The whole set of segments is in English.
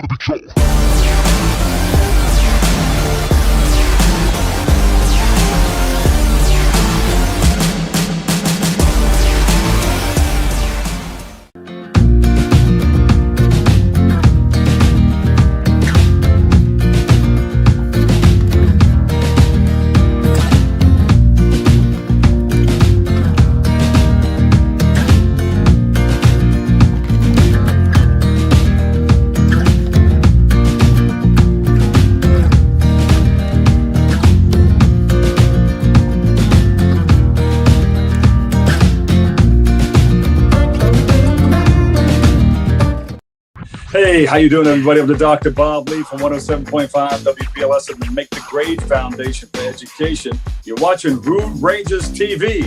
to the beat, yo. Hey, how you doing, everybody? I'm the Dr. Bob Lee from 107.5 WPLS and the Make the Grade Foundation for Education. You're watching Rude Rangers TV.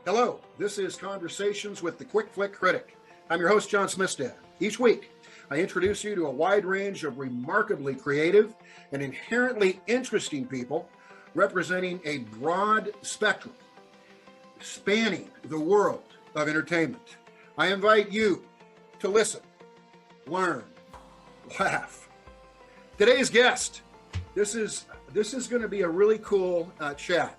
Hello, this is Conversations with the Quick Flick Critic. I'm your host, John Smithstad. Each week, I introduce you to a wide range of remarkably creative and inherently interesting people representing a broad spectrum spanning the world of entertainment. I invite you to listen, learn, laugh. Today's guest, this is going to be a really cool chat.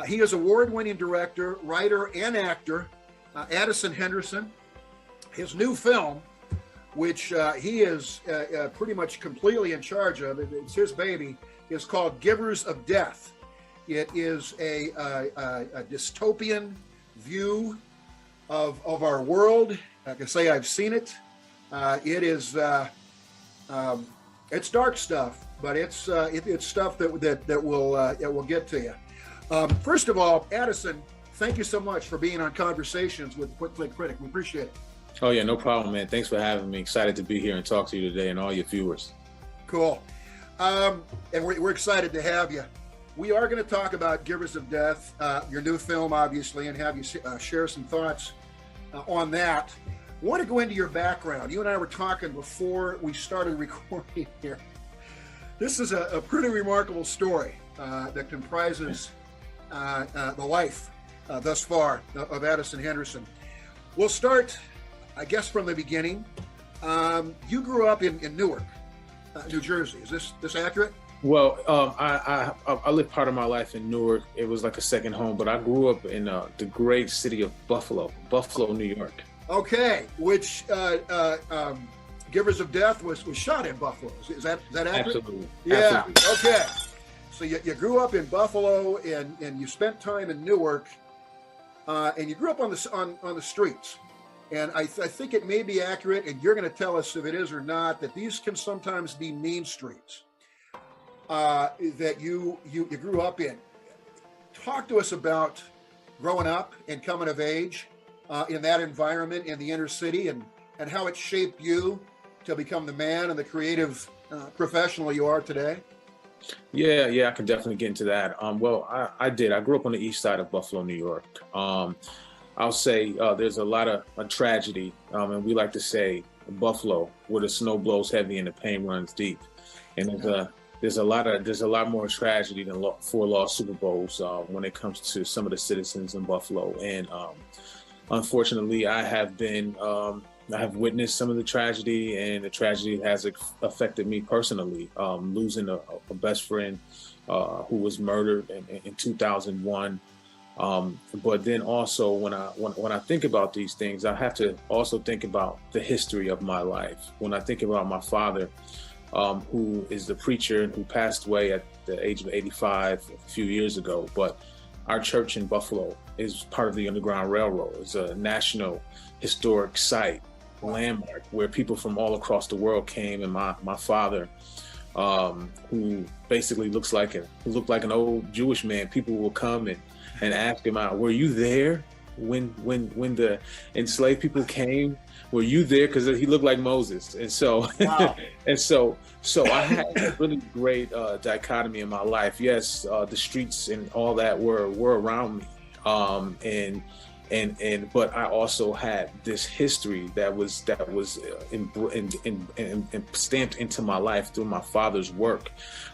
He is award-winning director, writer, and actor, Addison Henderson. His new film, which he is pretty much completely in charge of, it's his baby, is called Givers of Death. It is a dystopian view of our world. I can say I've seen it. It is it's dark stuff, but it's stuff that will get to you. First of all, Addison, thank you so much for being on Conversations with Quick Flick Critic. We appreciate it. Oh, yeah, no problem, man. Thanks for having me. Excited to be here and talk to you today and all your viewers. Cool. And we're excited to have you. We are going to talk about Givers of Death, your new film, obviously, and have you share some thoughts on that. I want to go into your background. You and I were talking before we started recording here. This is a pretty remarkable story that comprises the life thus far of Addison Henderson. We'll start, I guess, from the beginning. You grew up in Newark, New Jersey. Is this accurate? Well, I lived part of my life in Newark. It was like a second home, but I grew up in the great city of Buffalo, New York. Okay, which Givers of Death was shot in Buffalo. Is that accurate? Absolutely. Yeah. Absolutely. Okay. So you grew up in Buffalo and you spent time in Newark, and you grew up on the streets. And I think it may be accurate, and you're going to tell us if it is or not, that these can sometimes be mean streets that you grew up in. Talk to us about growing up and coming of age in that environment in the inner city, and how it shaped you to become the man and the creative professional you are today. Yeah, I can definitely get into that. Well, I did. I grew up on the east side of Buffalo, New York. I'll say there's a lot of tragedy, and we like to say Buffalo, where the snow blows heavy and the pain runs deep. And there's a lot more tragedy than 4 lost Super Bowls when it comes to some of the citizens in Buffalo. And unfortunately, I have witnessed some of the tragedy, and the tragedy has affected me personally. Losing a best friend who was murdered in 2001. But then also when I think about these things, I have to also think about the history of my life. When I think about my father, who is the preacher and who passed away at the age of 85 a few years ago, but our church in Buffalo is part of the Underground Railroad. It's a national historic site, landmark, where people from all across the world came, and my father, who basically looked like an old Jewish man, people will come and ask him out, were you there when the enslaved people came? Were you there? Because he looked like Moses. And so, wow. so I had a really great dichotomy in my life. Yes, the streets and all that were around me. But I also had this history that was stamped into my life through my father's work,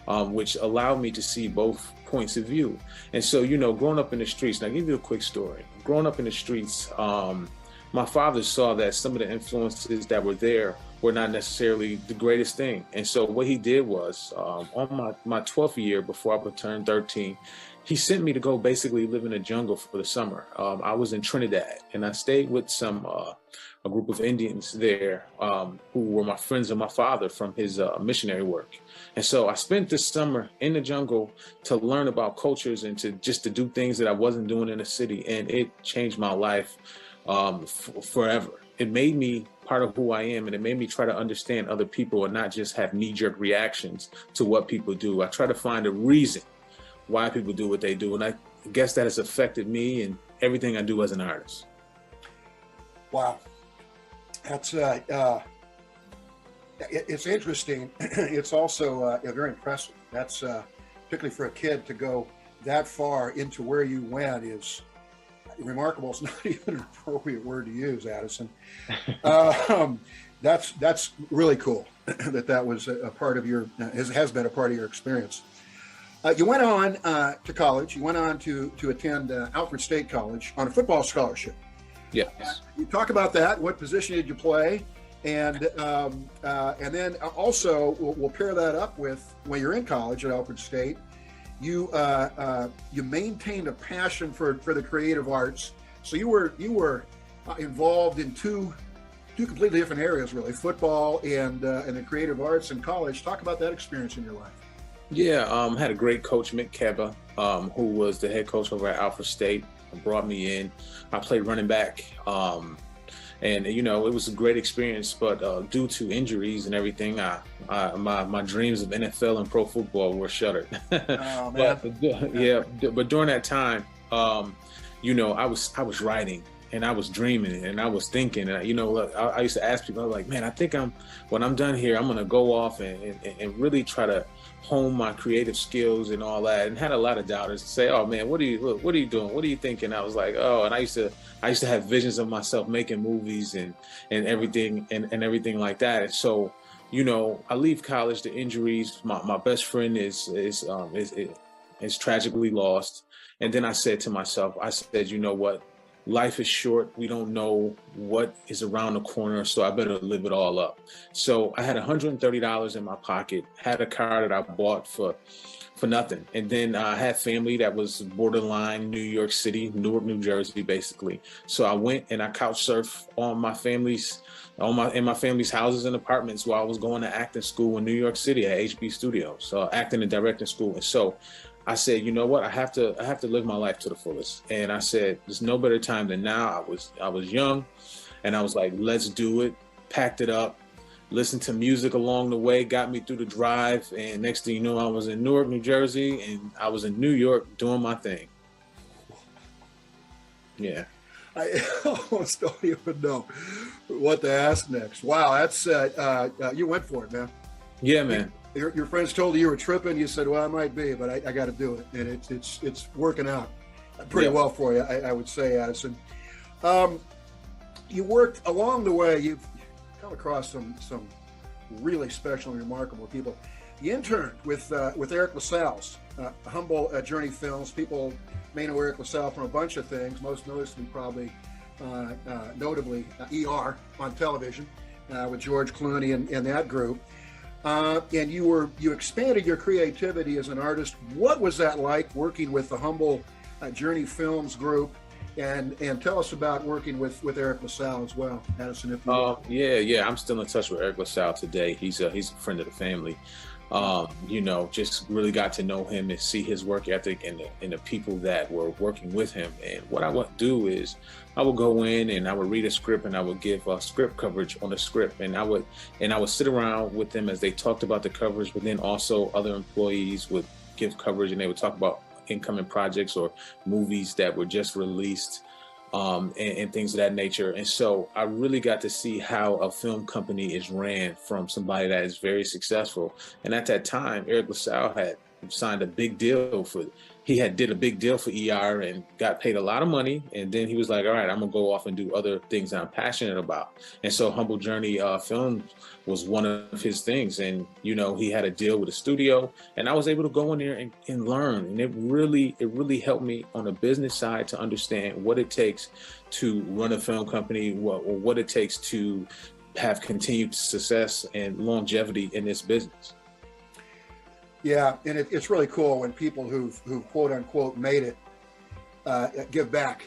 which allowed me to see both points of view. And so, you know, growing up in the streets, and I'll give you a quick story. Growing up in the streets, my father saw that some of the influences that were there were not necessarily the greatest thing. And so what he did was, on my 12th year, before I would turn 13, he sent me to go basically live in the jungle for the summer. I was in Trinidad, and I stayed with a group of Indians there, who were my friends of my father from his missionary work. And so I spent this summer in the jungle to learn about cultures and to do things that I wasn't doing in the city. And it changed my life forever. It made me part of who I am, and it made me try to understand other people and not just have knee-jerk reactions to what people do. I try to find a reason why people do what they do, and I guess that has affected me and everything I do as an artist. Wow, that's it's interesting. It's also very impressive. That's particularly for a kid to go that far into where you went is remarkable. It's not even an appropriate word to use, Addison. That's really cool that was a part of your has been a part of your experience. You went on to college. You went on to attend Alfred State College on a football scholarship. Yes. You talk about that. What position did you play? And then also we'll pair that up with when you're in college at Alfred State. You maintained a passion for the creative arts. So you were involved in two completely different areas, really, football and the creative arts in college. Talk about that experience in your life. Yeah, had a great coach, Mick Keba, who was the head coach over at Alfred State, brought me in. I played running back, and you know, it was a great experience. But due to injuries and everything, my dreams of NFL and pro football were shuttered. Oh, man. but during that time, you know, I was writing. And I was dreaming and I was thinking, and you know, look, I used to ask people, I was like, man, I think when I'm done here, I'm going to go off and really try to hone my creative skills and all that. And had a lot of doubters say, oh man, what are you doing? What are you thinking? I was like, oh, and I used to have visions of myself making movies and everything and everything like that. And so, you know, I leave college, the injuries, my best friend is tragically lost. And then I said to myself, you know what? Life is short. We don't know what is around the corner, so I better live it all up. So I had $130 in my pocket, had a car that I bought for nothing. And then I had family that was borderline New York City, Newark, New Jersey, basically. So I went and I couch surfed on my family's houses and apartments while I was going to acting school in New York City at HB Studios, acting and directing school. And so I said, you know what? I have to live my life to the fullest. And I said, there's no better time than now. I was young, and I was like, let's do it. Packed it up, listened to music along the way, got me through the drive. And next thing you know, I was in Newark, New Jersey, and I was in New York doing my thing. Yeah. I almost don't even know what to ask next. Wow, that's you went for it, man. Yeah, man. Your friends told you were tripping. You said, well, I might be, but I got to do it. And it's working out pretty well for you, I would say, Addison. You worked along the way. You've come across some really special and remarkable people. You interned with Eric LaSalle's Humble Journey Films. People may know Eric LaSalle from a bunch of things, most notably notably ER on television with George Clooney and that group. And you expanded your creativity as an artist. What was that like working with the Humble Journey Films group? And tell us about working with Eric LaSalle as well, Addison. If you yeah, I'm still in touch with Eric LaSalle today. He's a friend of the family. You know, just really got to know him and see his work ethic and the people that were working with him. And what I would do is I would go in and I would read a script and I would give script coverage on the script. And I would sit around with them as they talked about the coverage, but then also other employees would give coverage and they would talk about incoming projects or movies that were just released. And things of that nature. And so I really got to see how a film company is ran from somebody that is very successful. And at that time, Eric LaSalle had signed a big deal for he had did a big deal for ER and got paid a lot of money. And then he was like, all right, I'm gonna go off and do other things that I'm passionate about. And so Humble Journey Film was one of his things. And, you know, he had a deal with a studio, and I was able to go in there and learn. And it really helped me on the business side to understand what it takes to run a film company, what it takes to have continued success and longevity in this business. Yeah, and it's really cool when people who quote unquote made it give back,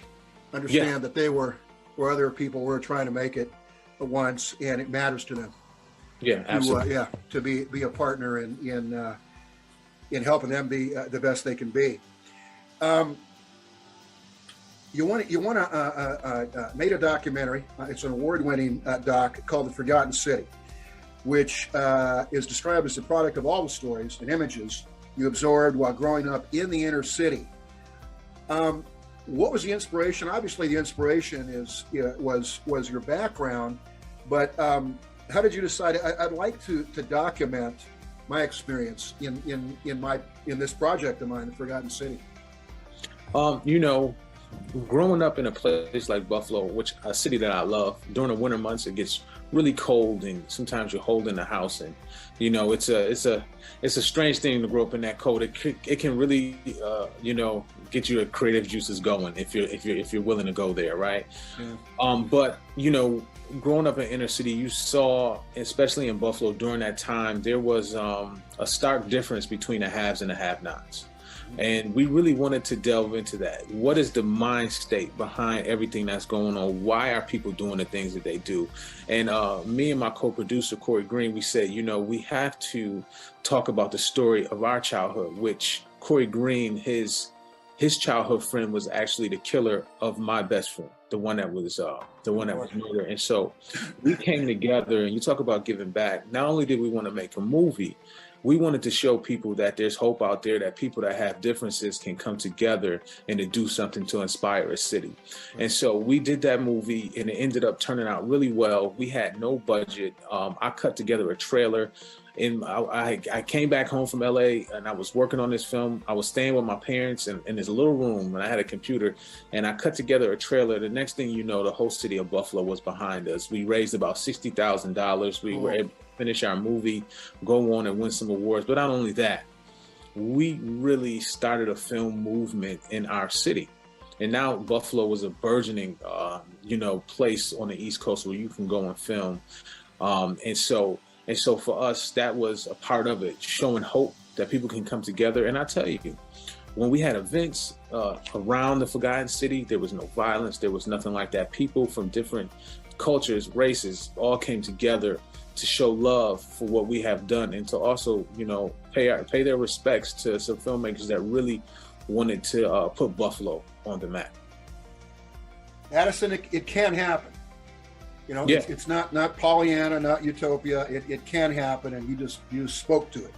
understand that they were where other people were trying to make it once, and it matters to them. Yeah, absolutely. To be a partner in helping them be the best they can be. You want to made a documentary. It's an award-winning doc called The Forgotten City, which is described as the product of all the stories and images you absorbed while growing up in the inner city. What was the inspiration? Obviously, the inspiration was your background, but how did you decide? I'd like to document my experience in this project of mine, The Forgotten City. You know, growing up in a place like Buffalo, which a city that I love, during the winter months it gets really cold, and sometimes you're holding the house, and you know it's a strange thing to grow up in that cold. It can really you know, get your creative juices going if you're willing to go there, right? Yeah. But you know, growing up in inner city, you saw, especially in Buffalo during that time, there was a stark difference between the haves and the have-nots. And we really wanted to delve into that. What is the mind state behind everything that's going on? Why are people doing the things that they do? And me and my co-producer, Corey Green, we said, you know, we have to talk about the story of our childhood, which Corey Green, his childhood friend was actually the killer of my best friend, the one that was murdered. And so we came together, and you talk about giving back. Not only did we want to make a movie, we wanted to show people that there's hope out there, that people that have differences can come together and to do something to inspire a city. And so we did that movie, and it ended up turning out really well. We had no budget. I cut together a trailer, and I came back home from LA, and I was working on this film. I was staying with my parents in this little room, and I had a computer, and I cut together a trailer. The next thing you know, the whole city of Buffalo was behind us. We raised about $60,000. We were able to finish our movie, go on and win some awards. But not only that, we really started a film movement in our city. And now Buffalo was a burgeoning, you know, place on the East Coast where you can go and film. And so for us, that was a part of it, showing hope that people can come together. And I tell you, when we had events around the Forgotten City, there was no violence. There was nothing like that. People from different cultures, races, all came together to show love for what we have done, and to also, you know, pay their respects to some filmmakers that really wanted to put Buffalo on the map. Addison, it can happen. You know, yeah. It's not Pollyanna, not utopia. It can happen, and you spoke to it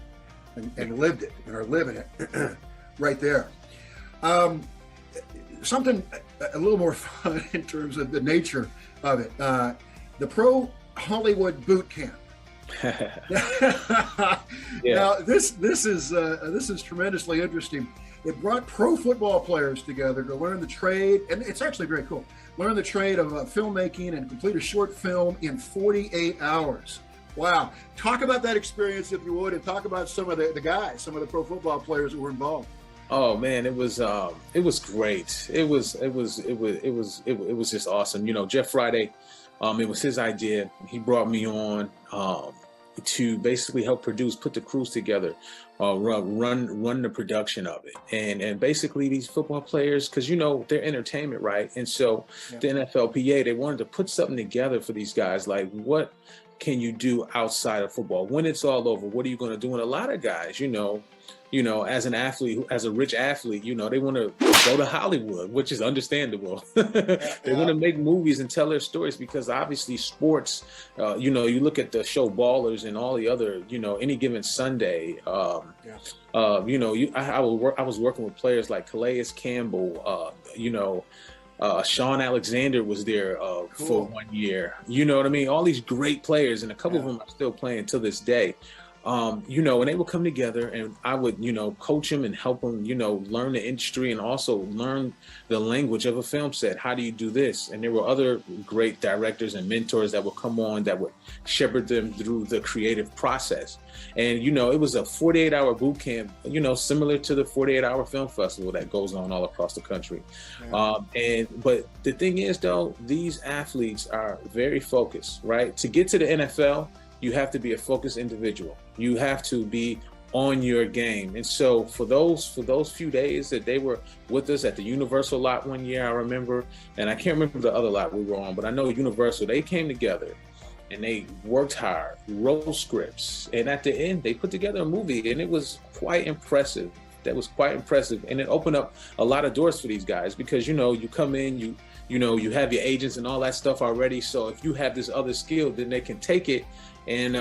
and lived it and are living it right there. Something a little more fun in terms of the nature of it. The Pro Hollywood Boot Camp. Yeah. Now this is tremendously interesting. It brought pro football players together to learn the trade, and it's actually very cool. Learn the trade of filmmaking and complete a short film in 48 hours. Wow! Talk about that experience, if you would, and talk about some of the guys, some of the pro football players that were involved. Oh man, it was great. It was just awesome. You know, Jeff Friday. It was his idea. He brought me on to basically help put the crews together, run the production of it. And basically these football players, because, you know, they're entertainment, right? And so the NFLPA, they wanted to put something together for these guys. Like, what can you do outside of football? When it's all over, what are you going to do? And a lot of guys, you know, as an athlete, as a rich athlete, you know, they want to go to Hollywood, which is understandable. They want to make movies and tell their stories, because obviously sports, you know, you look at the show Ballers and all the other, you know, Any Given Sunday, you know, I was working with players like Calais Campbell, you know, Sean Alexander was there for 1 year. You know what I mean? All these great players, and a couple of them are still playing to this day. you know, and they would come together and I would, you know, coach them and help them, you know, learn the industry and also learn the language of a film set. How do you do this? And there were other great directors and mentors that would come on that would shepherd them through the creative process. And, you know, it was a 48-hour boot camp, you know, similar to the 48-hour film festival that goes on all across the country. Yeah. But the thing is, though, these athletes are very focused, right? To get to the NFL, you have to be a focused individual. You have to be on your game. And so for those few days that they were with us at the Universal lot one year, I remember, and I can't remember the other lot we were on, but I know Universal, they came together and they worked hard, wrote scripts, and at the end they put together a movie, and it was quite impressive. That was quite impressive, and it opened up a lot of doors for these guys because, you know, you come in, you know, you have your agents and all that stuff already. So if you have this other skill, then they can take it and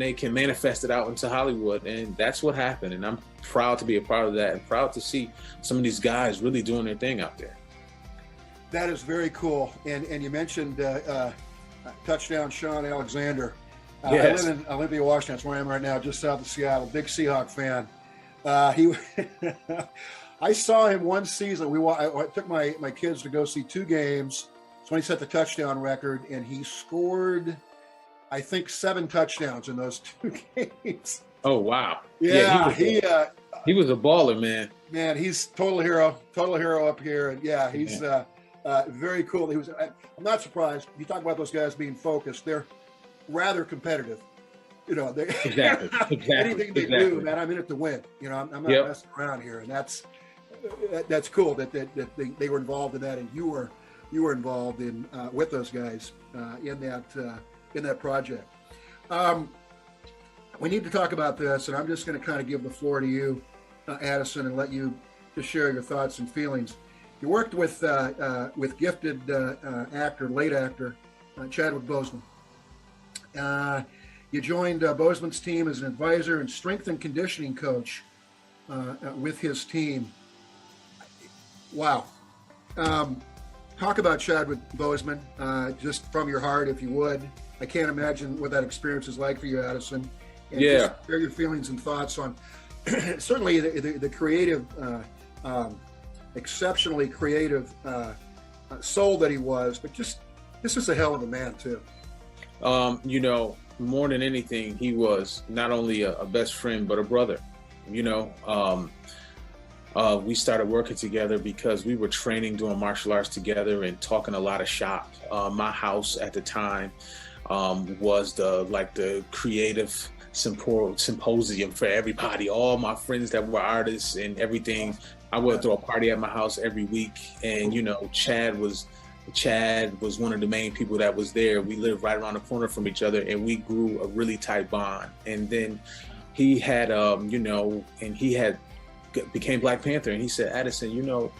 they can manifest it out into Hollywood. And that's what happened. And I'm proud to be a part of that and proud to see some of these guys really doing their thing out there. That is very cool. And you mentioned touchdown Sean Alexander. Yes. I live in Olympia, Washington. That's where I am right now, just south of Seattle. Big Seahawk fan. I saw him one season. I took my kids to go see 2 games. So when he set the touchdown record, and he scored, I think, 7 touchdowns in those 2 games. Oh wow! Yeah, he was a baller, man. Man, he's total hero up here, and yeah, he's very cool. I'm not surprised. You talk about those guys being focused; they're rather competitive. You know, exactly. Anything they do, man, I'm in it to win. You know, I'm not messing around here, and that's cool that they were involved in that, and you were involved in with those guys in that project. We need to talk about this, and I'm just going to kind of give the floor to you, Addison, and let you just share your thoughts and feelings. You worked with gifted late actor Chadwick Boseman. You joined Boseman's team as an advisor and strength and conditioning coach with his team. Wow. Talk about Chadwick Boseman, just from your heart, if you would. I can't imagine what that experience is like for you, Addison. And just share your feelings and thoughts on certainly the creative, exceptionally creative soul that he was, but just this is a hell of a man too. You know, more than anything, he was not only a best friend, but a brother. You know, we started working together because we were training, doing martial arts together and talking a lot of shop. My house at the time was the creative symposium for everybody, all my friends that were artists and everything. I would throw a party at my house every week. And, you know, Chad was one of the main people that was there. We lived right around the corner from each other, and we grew a really tight bond. And then he had, became Black Panther, and he said, Addison, you know,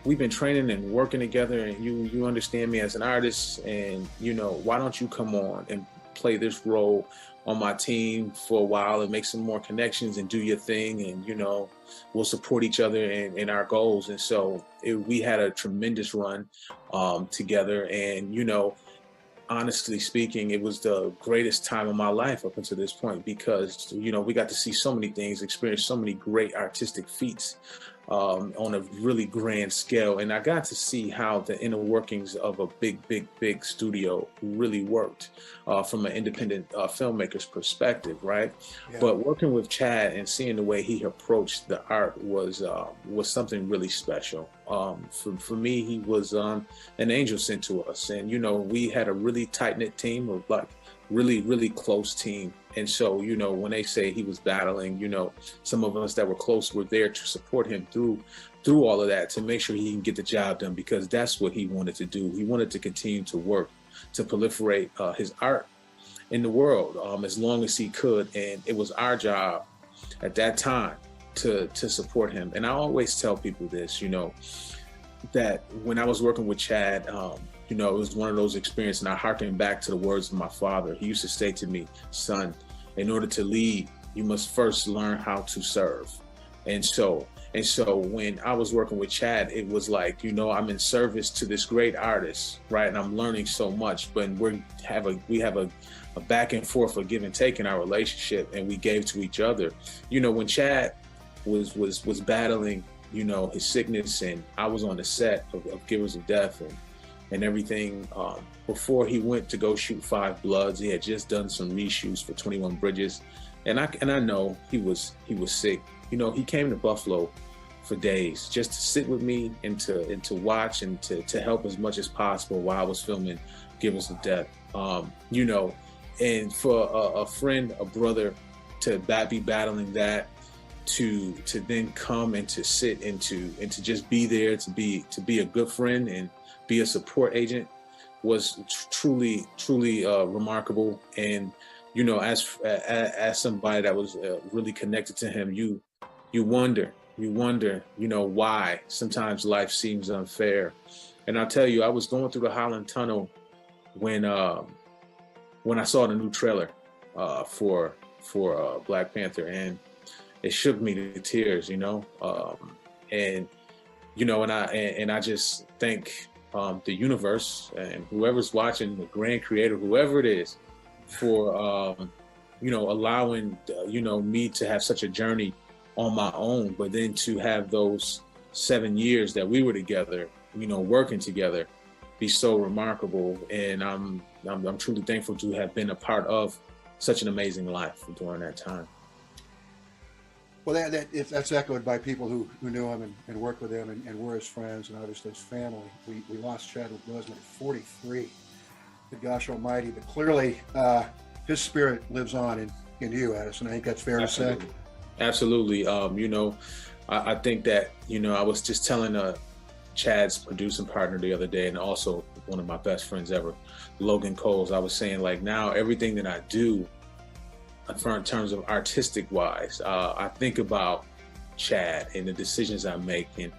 we've been training and working together, and you understand me as an artist, and, you know, why don't you come on and play this role on my team for a while and make some more connections and do your thing, and, you know, we'll support each other in our goals. And so we had a tremendous run together, and, you know, honestly speaking, it was the greatest time of my life up until this point because, you know, we got to see so many things, experience so many great artistic feats on a really grand scale. And I got to see how the inner workings of a big studio really worked from an independent filmmaker's perspective, right? Yeah. But working with Chad and seeing the way he approached the art was something really special. For me, he was an angel sent to us. And, you know, we had a really tight-knit team of like really close team. And so, you know, when they say he was battling, you know, some of us that were close were there to support him through all of that, to make sure he can get the job done, because that's what he wanted to do. He wanted to continue to work, to proliferate his art in the world as long as he could. And it was our job at that time to support him. And I always tell people this, you know, that when I was working with Chad, you know, it was one of those experiences, and I harken back to the words of my father. He used to say to me, son, in order to lead, you must first learn how to serve. And so And so when I was working with Chad, it was like, you know, I'm in service to this great artist, right? And I'm learning so much, but we have a back and forth, a give and take in our relationship, and we gave to each other. You know, when Chad was battling, you know, his sickness, and I was on the set of Givers of Death and everything, before he went to go shoot Five Bloods, he had just done some reshoots for 21 Bridges. And I know he was sick. You know, he came to Buffalo for days just to sit with me and to watch and to help as much as possible while I was filming Givers of Death. You know, and for a friend, a brother, to be battling that, to then come and to sit and to just be there, to be a good friend and be a support agent, was truly remarkable. And you know, as somebody that was really connected to him, you wonder, you know, why sometimes life seems unfair. And I'll tell you, I was going through the Holland Tunnel when I saw the new trailer for Black Panther, and it shook me to tears, you know. And you know, and I just thank the universe and whoever's watching, the grand creator, whoever it is, for you know, allowing you know, me to have such a journey on my own, but then to have those 7 years that we were together, you know, working together, be so remarkable. And I'm truly thankful to have been a part of such an amazing life during that time. Well, that's echoed by people who knew him and worked with him and were his friends and obviously his family. We lost Chadwick Boseman at 43. Good gosh almighty, but clearly his spirit lives on in you, Addison. I think that's fair to say. Absolutely. You know, I think that, you know, I was just telling Chad's producing partner the other day, and also one of my best friends ever, Logan Coles, I was saying, like, now everything that I do in terms of artistic wise, I think about Chad and the decisions I make, and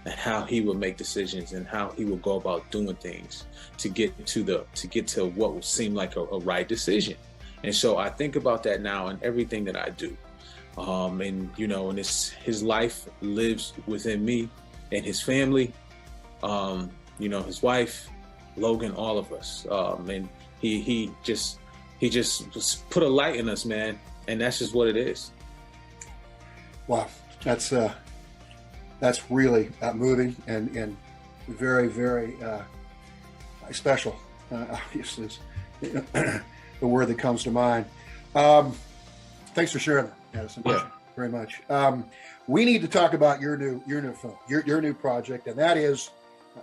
how he would make decisions and how he would go about doing things to get to what would seem like a right decision. And so I think about that now in everything that I do. And you know, and his life lives within me and his family, you know, his wife, Logan, all of us. And he just put a light in us, man. And that's just what it is. Wow. That's really moving and very, very special. Obviously, is the word that comes to mind. Thanks for sharing that, Addison. Yeah. Very much. We need to talk about your new film, your new project, and that is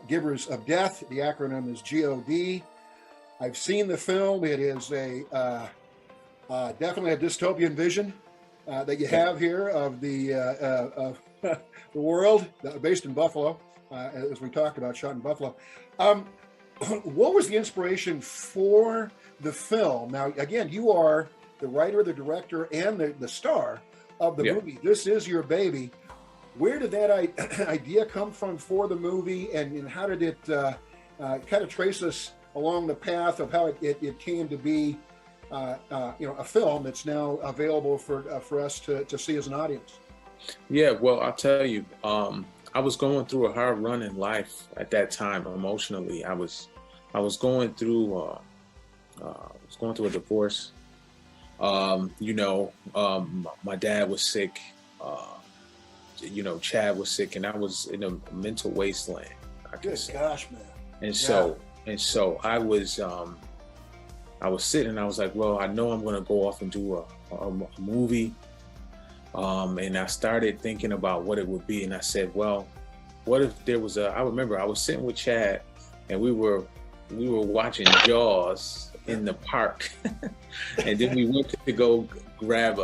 Givers of Death. The acronym is GOD. I've seen the film. It is definitely a dystopian vision that you have here of the world, based in Buffalo, as we talked about, shot in Buffalo. What was the inspiration for the film? Now, again, you are the writer, the director, and the star of the movie. This is your baby. Where did that idea come from for the movie, and how did it kind of trace us along the path of how it came to be, you know, a film that's now available for us to see as an audience? Yeah, well, I'll tell you, I was going through a hard run in life at that time emotionally. I was going through a divorce. You know, my dad was sick. You know, Chad was sick, and I was in a mental wasteland. Good gosh, man. And so I was sitting, and I was like, well, I know I'm going to go off and do a movie. And I started thinking about what it would be, and I said, well, what if there was I remember I was sitting with Chad, and we were watching Jaws in the park, and then we went to go grab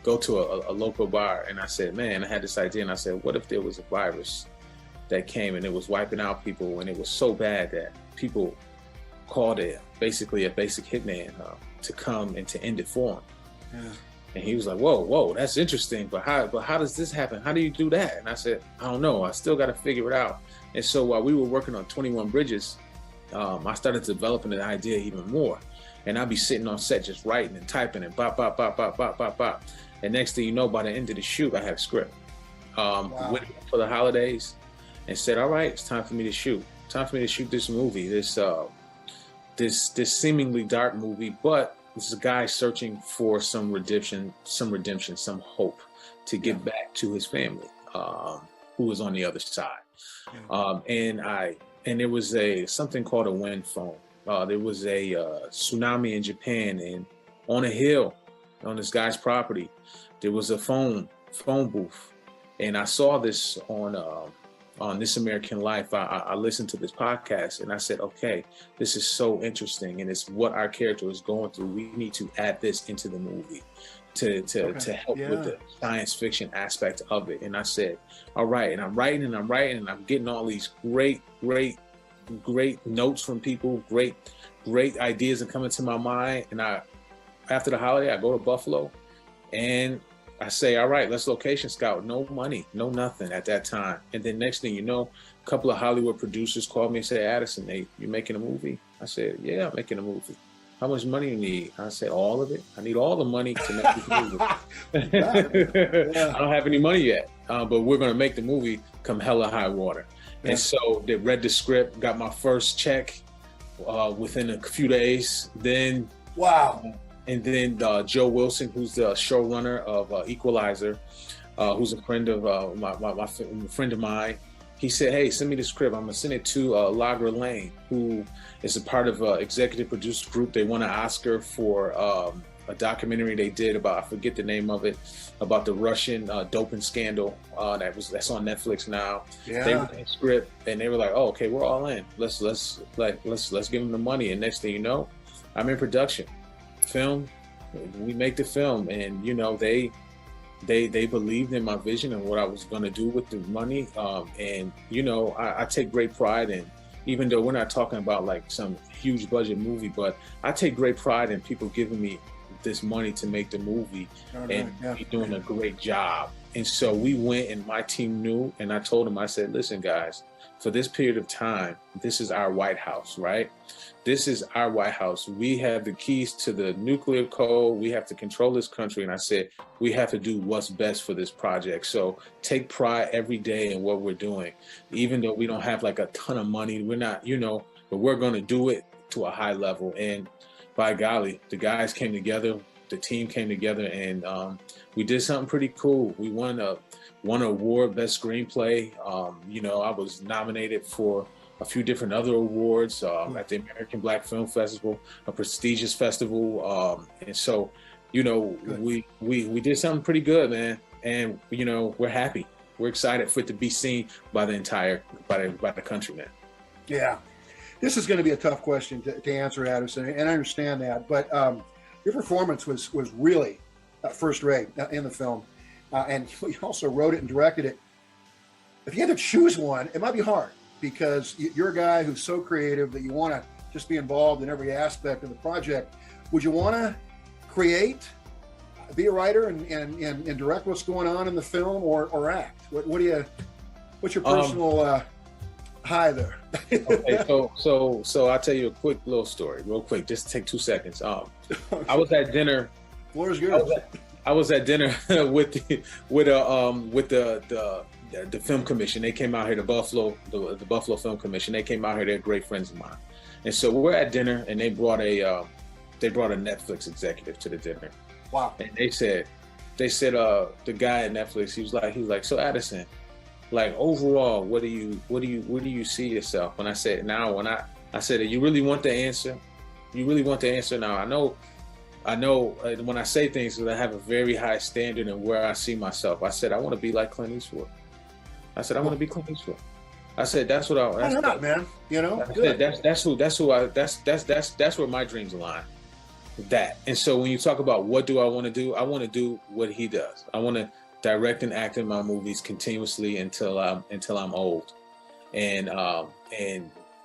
go to a local bar, and I said, man, I had this idea, and I said, what if there was a virus that came and it was wiping out people, and it was so bad that people called it basically a basic hitman to come and to end it for them. Yeah. And he was like, whoa, that's interesting, but how does this happen? How do you do that? And I said, I don't know, I still got to figure it out. And so while we were working on 21 Bridges, I started developing an idea even more. And I'd be sitting on set just writing and typing and bop, bop, bop, bop, bop, bop, bop. And next thing you know, by the end of the shoot, I had a script. Wow. Went for the holidays and said, all right, it's time for me to shoot. Time for me to shoot this movie, this seemingly dark movie, but this is a guy searching for some redemption, some hope to get back to his family, who was on the other side. And there was something called a wind phone. There was a tsunami in Japan, and on a hill on this guy's property, there was a phone booth. And I saw this on This American Life. I listened to this podcast and I said, okay, this is so interesting. And it's what our character is going through. We need to add this into the movie to help with the science fiction aspect of it. And I said, all right. And I'm writing and I'm getting all these great notes from people, great ideas are coming to my mind. And after the holiday, I go to Buffalo and I say, all right, let's location scout. No money, no nothing at that time. And then next thing you know, a couple of Hollywood producers called me and said, Addison, hey, you making a movie? I said, yeah, I'm making a movie. How much money you need? I said, all of it. I need all the money to make this movie. I don't have any money yet, but we're going to make the movie come hella high water. Yeah. And so they read the script, got my first check within a few days. Then, wow. And then Joe Wilson, who's the showrunner of Equalizer, who's a friend of my friend of mine, he said, hey, send me the script. I'm going to send it to Lagra Lane, who is a part of an executive produced group. They won an Oscar for a documentary they did about, I forget the name of it, about the Russian doping scandal. That's on Netflix now. Yeah. They read the script and they were like, oh, okay, we're all in. Let's give them the money. And next thing you know, I'm in production. Film, we make the film, and they believed in my vision and what I was going to do with the money. And I take great pride in, even though we're not talking about like some huge budget movie, but I take great pride in people giving me this money to make the movie and doing a great job. And so we went, and my team knew, and I told them, I said, listen, guys, for this period of time, this is our White House, right? This is our White House. We have the keys to the nuclear code. We have to control this country. And I said, we have to do what's best for this project. So take pride every day in what we're doing. Even though we don't have like a ton of money, we're not, but we're going to do it to a high level. And by golly, the guys came together, the team came together, and we did something pretty cool. We won an award, Best Screenplay. I was nominated for a few different other awards at the American Black Film Festival, a prestigious festival. And so, we did something pretty good, man. And, we're happy. We're excited for it to be seen by the country, man. Yeah. This is going to be a tough question to answer, Addison, and I understand that. But your performance was really first rate in the film. And you also wrote it and directed it. If you had to choose one, it might be hard, because you're a guy who's so creative that you want to just be involved in every aspect of the project. Would you want to create, be a writer and direct what's going on in the film, or act? What's your personal high there? Okay, so I'll tell you a quick little story, real quick. Just take 2 seconds. I was at dinner. Floor's yours. I was at dinner with the film commission. They came out here to Buffalo, the Buffalo Film Commission. They came out here. They're great friends of mine, and so we're at dinner, and they brought a Netflix executive to the dinner. Wow! And they said the guy at Netflix, he was like, so Addison, like overall, where do you see yourself? And I said, I said, you really want the answer? You really want the answer now? I know when I say things, that I have a very high standard in where I see myself. I said, I want to be like Clint Eastwood. I said, I want to be Clint Eastwood. I said, that's what I. Why not, man? I said, that's where my dreams align. That. And so when you talk about what do I want to do, I want to do what he does. I want to direct and act in my movies continuously until I'm old, and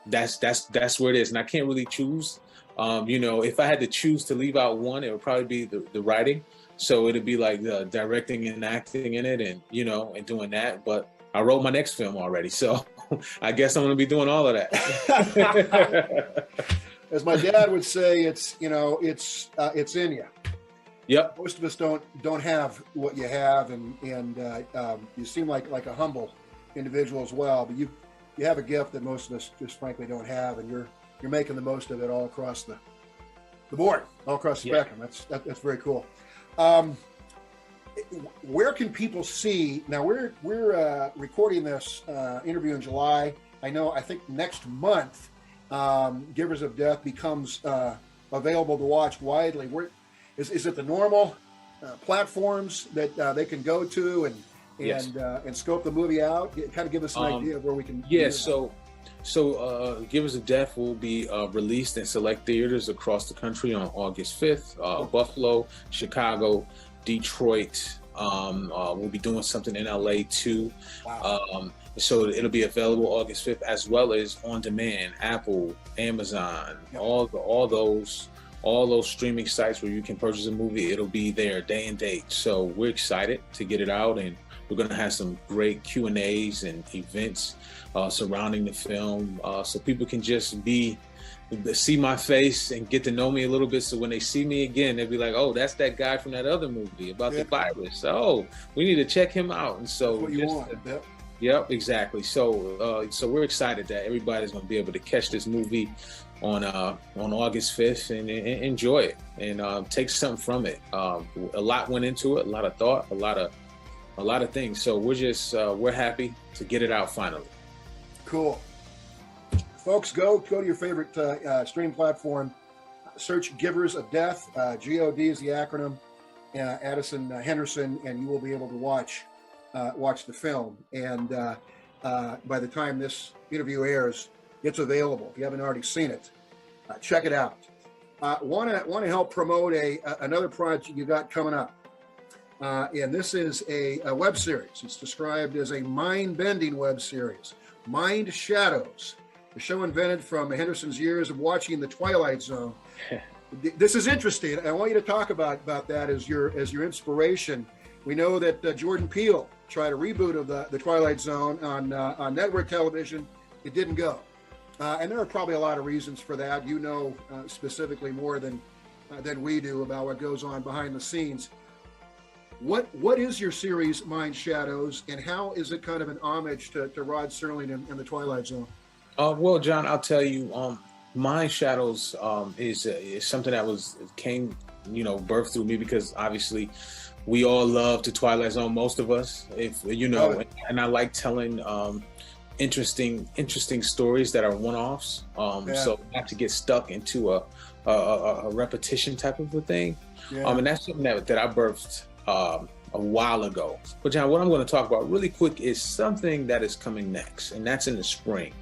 that's where it is. And I can't really choose. If I had to choose to leave out one, it would probably be the writing. So it'd be like the directing and acting in it, and and doing that. But I wrote my next film already, so I guess I'm going to be doing all of that. As my dad would say, it's in you. Yep. Most of us don't have what you have, and you seem like a humble individual as well. But you have a gift that most of us just frankly don't have, and you're making the most of it all across the board, all across the spectrum. That's very cool. Where can people see? Now we're recording this interview in July. I think next month, Givers of Death becomes available to watch widely. Is it the normal platforms that they can go to and scope the movie out? Kind of give us an idea of where we can. Yeah, so Givers of Death will be released in select theaters across the country on August 5th. Buffalo, Chicago, Detroit. We'll be doing something in LA too. Wow. So it'll be available August 5th, as well as on demand, Apple, Amazon, all those streaming sites where you can purchase a movie. It'll be there day and date. So we're excited to get it out, and we're going to have some great Q&As and events surrounding the film, so people can just see my face and get to know me a little bit. So when they see me again, they'll be like, "Oh, that's that guy from that other movie about the virus. Oh, we need to check him out." And so, that's what you want. Yep, exactly. So we're excited that everybody's going to be able to catch this movie on August 5th and enjoy it and take something from it. A lot went into it, a lot of thought, a lot of things. So we're happy to get it out finally. Cool. Folks, go to your favorite stream platform, search Givers of Death, GOD is the acronym, Addison, Henderson, and you will be able to watch the film. And by the time this interview airs, it's available. If you haven't already seen it, check it out. Want to help promote another project you got coming up, and this is a web series. It's described as a mind-bending web series, Mind Shadows. The show invented from Henderson's years of watching The Twilight Zone. This is interesting. I want you to talk about that as your inspiration. We know that Jordan Peele tried a reboot of the Twilight Zone on network television. It didn't go, and there are probably a lot of reasons for that. You know specifically more than we do about what goes on behind the scenes. What is your series Mind Shadows, and how is it kind of an homage to Rod Serling and The Twilight Zone? Well, John, I'll tell you, Mind Shadows is something that came birthed through me, because obviously we all love The Twilight Zone, most of us, and I like telling interesting stories that are one-offs, so not to get stuck into a repetition type of a thing. And that's something that I birthed a while ago. But John, what I'm going to talk about really quick is something that is coming next, and that's in the spring.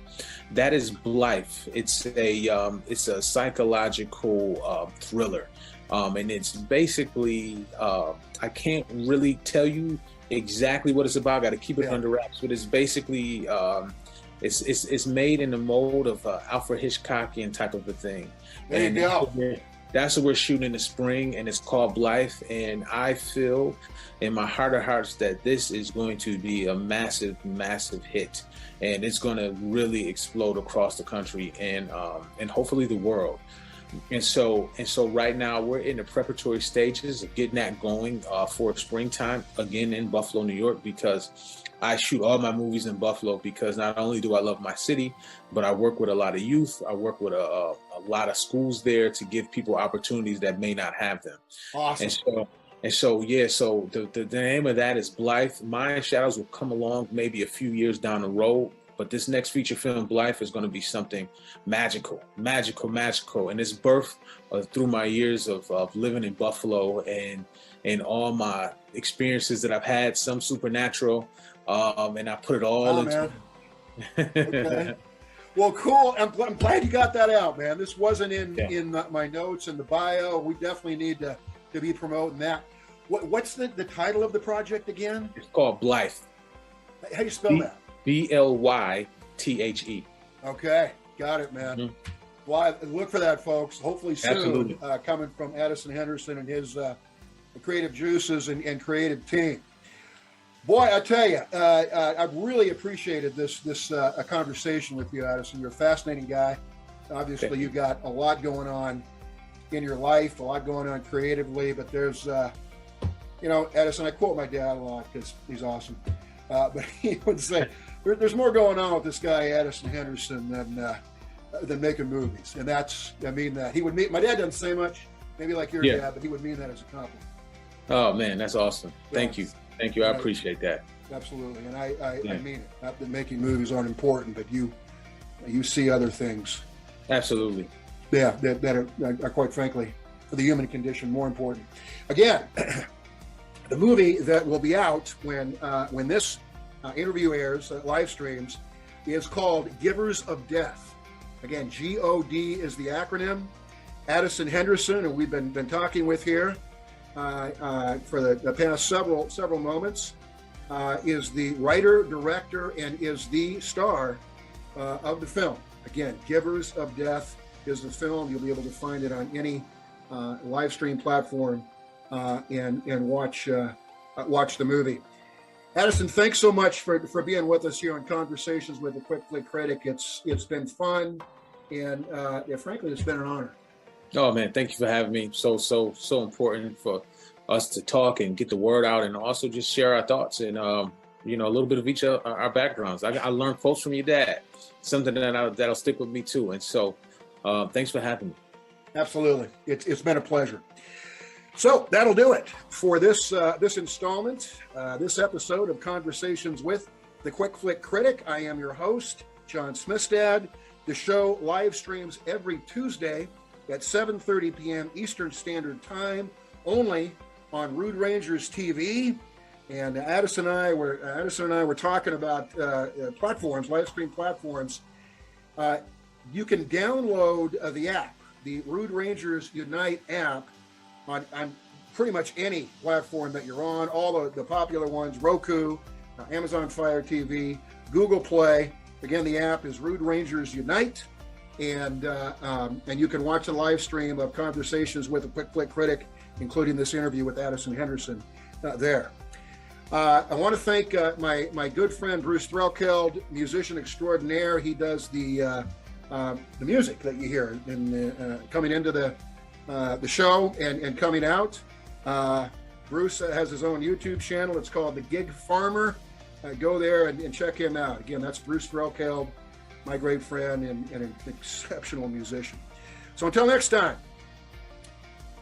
That is Blythe. It's a psychological thriller, and it's basically I can't really tell you exactly what it's about. I got to keep it under wraps. But it's basically it's made in the mold of Alfred Hitchcockian type of a thing. There you go. That's what we're shooting in the spring, and it's called Blythe. And I feel in my heart of hearts that this is going to be a massive, massive hit, and it's going to really explode across the country and hopefully the world. And so right now we're in the preparatory stages of getting that going for springtime again in Buffalo, New York, because I shoot all my movies in Buffalo, because not only do I love my city, but I work with a lot of youth. I work with a lot of schools there to give people opportunities that may not have them. Awesome. So the name of that is Blythe. Mind Shadows will come along maybe a few years down the road, but this next feature film, Blythe, is going to be something magical. And it's birthed through my years of living in Buffalo and all my experiences that I've had, some supernatural, and I put it all into. Okay. Well, cool. I'm glad you got that out, man. This wasn't in my notes in the bio. We definitely need to be promoting that. What's the title of the project again? It's called Blythe. How do you spell that? Blythe. Okay, got it, man. Mm-hmm. Well, look for that, folks. Hopefully soon, coming from Addison Henderson and his creative juices and creative team. Boy, I tell you, I've really appreciated this conversation with you, Addison. You're a fascinating guy. Obviously, you've got a lot going on. in your life, a lot going on creatively, but there's, Addison, I quote my dad a lot because he's awesome. But he would say, there's more going on with this guy, Addison Henderson, than making movies. And I mean that. He would mean, my dad doesn't say much, maybe like your dad, but he would mean that as a compliment. Oh man, that's awesome. Yeah. Thank you. I appreciate that. Absolutely. And I mean it. Not that making movies aren't important, but you see other things. Absolutely. Yeah, that are quite frankly, for the human condition, more important. Again, the movie that will be out when this interview airs, live streams, is called Givers of Death. Again, GOD is the acronym. Addison Henderson, who we've been talking with here for the past several moments, is the writer, director, and is the star of the film. Again, Givers of Death is the film. You'll be able to find it on any live stream platform and watch the movie. Addison, thanks so much for being with us here on Conversations with the Quick Flick Critic. It's been fun, and frankly, it's been an honor. Oh man, thank you for having me. So important for us to talk and get the word out, and also just share our thoughts and a little bit of each of our backgrounds. I learned quotes from your dad, something that'll stick with me too. And so, thanks for having me. Absolutely, it's been a pleasure. So that'll do it for this installment, this episode of Conversations with the Quick Flick Critic. I am your host, John Smithstad. The show live streams every Tuesday at 7:30 p.m. Eastern Standard Time, only on Rude Rangers TV. And Addison and I were talking about platforms, live stream platforms. You can download the app, the Rude Rangers Unite app, on pretty much any platform that you're on. All the popular ones: Roku, Amazon Fire TV, Google Play. Again, the app is Rude Rangers Unite. And you can watch a live stream of Conversations with a Quick Flick Critic, including this interview with Addison Henderson there. I want to thank my good friend Bruce Threlkeld, musician extraordinaire. He does the music that you hear coming into the show and coming out. Bruce has his own YouTube channel. It's called The Gig Farmer. Go there and check him out. Again, that's Bruce Threlkeld, my great friend and an exceptional musician. So until next time,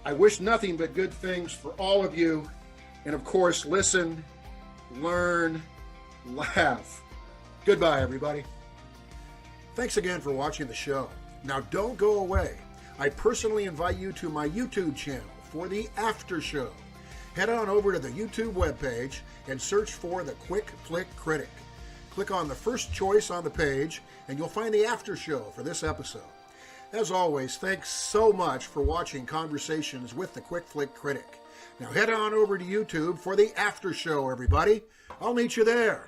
I wish nothing but good things for all of you. And of course, listen, learn, laugh. Goodbye, everybody. Thanks again for watching the show. Now don't go away. I personally invite you to my YouTube channel for the after show. Head on over to the YouTube webpage and search for the Quick Flick Critic. Click on the first choice on the page and you'll find the after show for this episode. As always, thanks so much for watching Conversations with the Quick Flick Critic. Now head on over to YouTube for the after show, everybody. I'll meet you there.